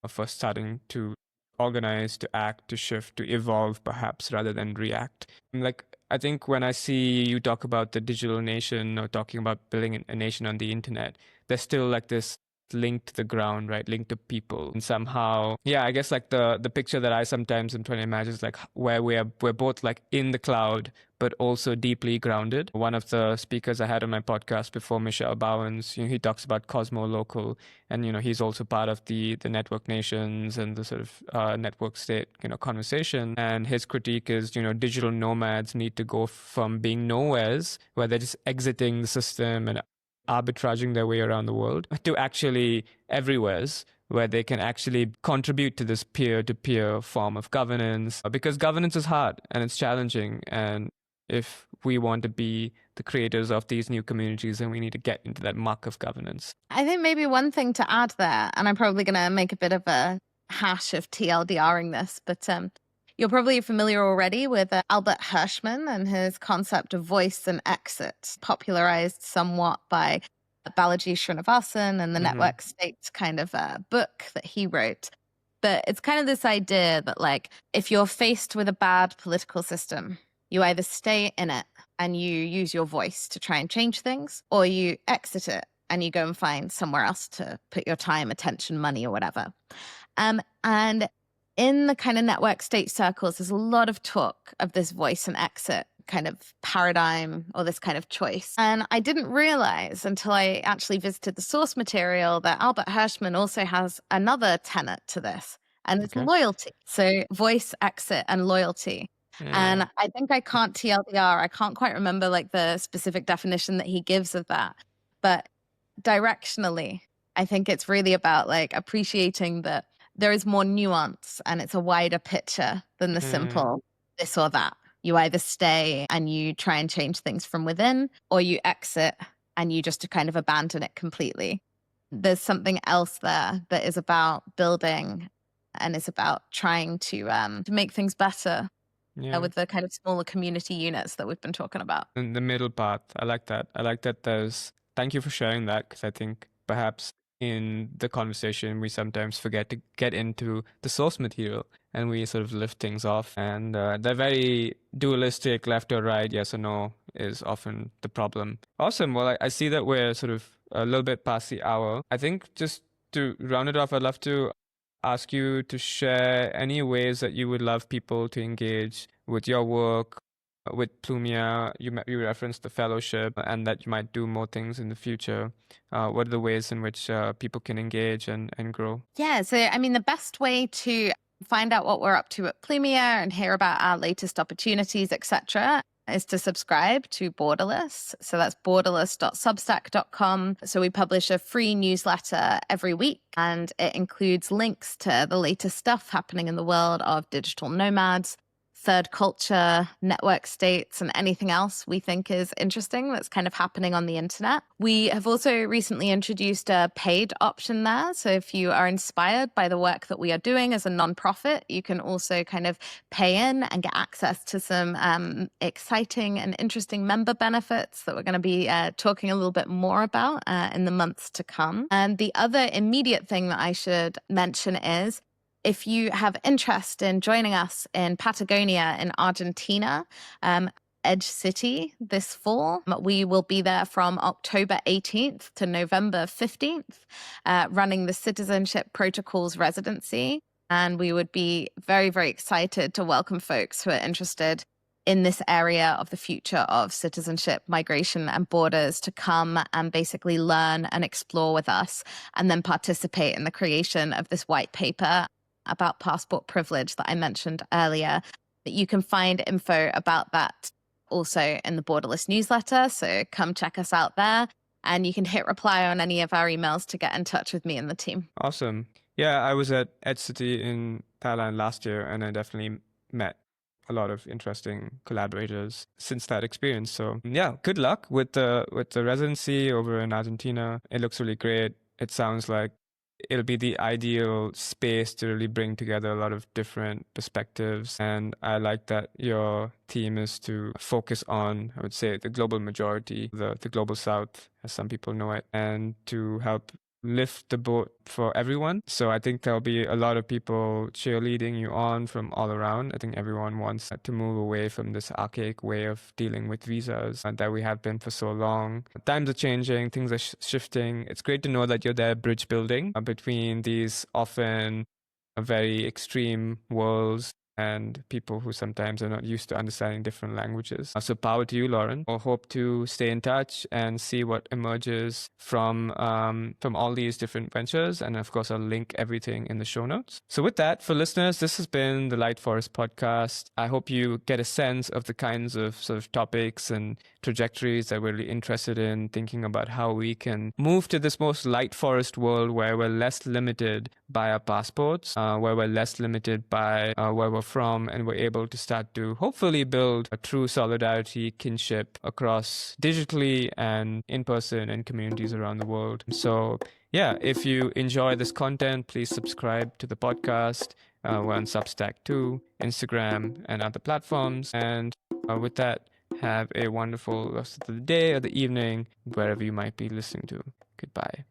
of us starting to organize, to act, to shift, to evolve, perhaps, rather than react. Like, I think when I see you talk about the digital nation or talking about building a nation on the internet, there's still like this linked to the ground, right? Linked to people. And somehow, yeah, I guess like the picture that I sometimes am trying to imagine is like where we're both like in the cloud, but also deeply grounded. One of the speakers I had on my podcast before, Michelle Bowens, he talks about Cosmo Local, and he's also part of the network nations and the sort of network state conversation. And his critique is digital nomads need to go from being nowheres where they're just exiting the system and arbitraging their way around the world to actually everywheres where they can actually contribute to this peer-to-peer form of governance, because governance is hard and it's challenging. And if we want to be the creators of these new communities, then we need to get into that muck of governance. I think maybe one thing to add there, and I'm probably going to make a bit of a hash of TLDRing this, but you're probably familiar already with Albert Hirschman and his concept of voice and exit, popularized somewhat by Balaji Srinivasan and the Network States kind of book that he wrote. But it's kind of this idea that, like, if you're faced with a bad political system, you either stay in it and you use your voice to try and change things, or you exit it and you go and find somewhere else to put your time, attention, money, or whatever. And in the kind of network state circles, there's a lot of talk of this voice and exit kind of paradigm or this kind of choice. And I didn't realize until I actually visited the source material that Albert Hirschman also has another tenet to this, and it's loyalty. So voice, exit, and loyalty. And I think I can't TLDR. I can't quite remember like the specific definition that he gives of that. But directionally, I think it's really about like appreciating that there is more nuance and it's a wider picture than the simple this or that. You either stay and you try and change things from within, or you exit and you just kind of abandon it completely. There's something else there that is about building and is about trying to make things better. Yeah. With the kind of smaller community units that we've been talking about. In the middle path, I like that. I like that thank you for sharing that, because I think perhaps in the conversation we sometimes forget to get into the source material and we sort of lift things off. And the very dualistic left or right, yes or no, is often the problem. Awesome. Well, I see that we're sort of a little bit past the hour. I think just to round it off, I'd love to ask you to share any ways that you would love people to engage with your work, with Plumia. You referenced the fellowship and that you might do more things in the future. What are the ways in which people can engage and grow? Yeah, so I mean, the best way to find out what we're up to at Plumia and hear about our latest opportunities, etc., is to subscribe to Borderless. So that's borderless.substack.com. So we publish a free newsletter every week, and it includes links to the latest stuff happening in the world of digital nomads, third culture, network states, and anything else we think is interesting that's kind of happening on the internet. We have also recently introduced a paid option there. So if you are inspired by the work that we are doing as a nonprofit, you can also kind of pay in and get access to some exciting and interesting member benefits that we're going to be talking a little bit more about in the months to come. And the other immediate thing that I should mention is, if you have interest in joining us in Patagonia in Argentina, Edge City this fall, we will be there from October 18th to November 15th, running the Citizenship Protocols residency. And we would be very, very excited to welcome folks who are interested in this area of the future of citizenship, migration, and borders to come and basically learn and explore with us, and then participate in the creation of this white paper about passport privilege that I mentioned earlier. That you can find info about that also in the Borderless newsletter. So come check us out there, and you can hit reply on any of our emails to get in touch with me and the team. Awesome. Yeah, I was at Edge City in Thailand last year, and I definitely met a lot of interesting collaborators since that experience. So yeah, good luck with the residency over in Argentina. It looks really great. It sounds like it'll be the ideal space to really bring together a lot of different perspectives. And I like that your theme is to focus on, I would say, the global majority, the global south, as some people know it, and to help lift the boat for everyone. So I think there'll be a lot of people cheerleading you on from all around. I think everyone wants to move away from this archaic way of dealing with visas that we have been for so long. Times are changing, things are shifting. It's great to know that you're there bridge building between these often very extreme worlds and people who sometimes are not used to understanding different languages. So power to you, Lauren. I hope to stay in touch and see what emerges from all these different ventures. And of course, I'll link everything in the show notes. So with that, for listeners, this has been the Light Forest podcast. I hope you get a sense of the kinds of sort of topics and trajectories that we're really interested in, thinking about how we can move to this most light forest world where we're less limited by our passports, where we're less limited by where we're from, and we're able to start to hopefully build a true solidarity, kinship across digitally and in person and communities around the world. So yeah, if you enjoy this content, please subscribe to the podcast. We're on Substack too, Instagram, and other platforms. And with that, have a wonderful rest of the day or the evening, wherever you might be listening to. Goodbye.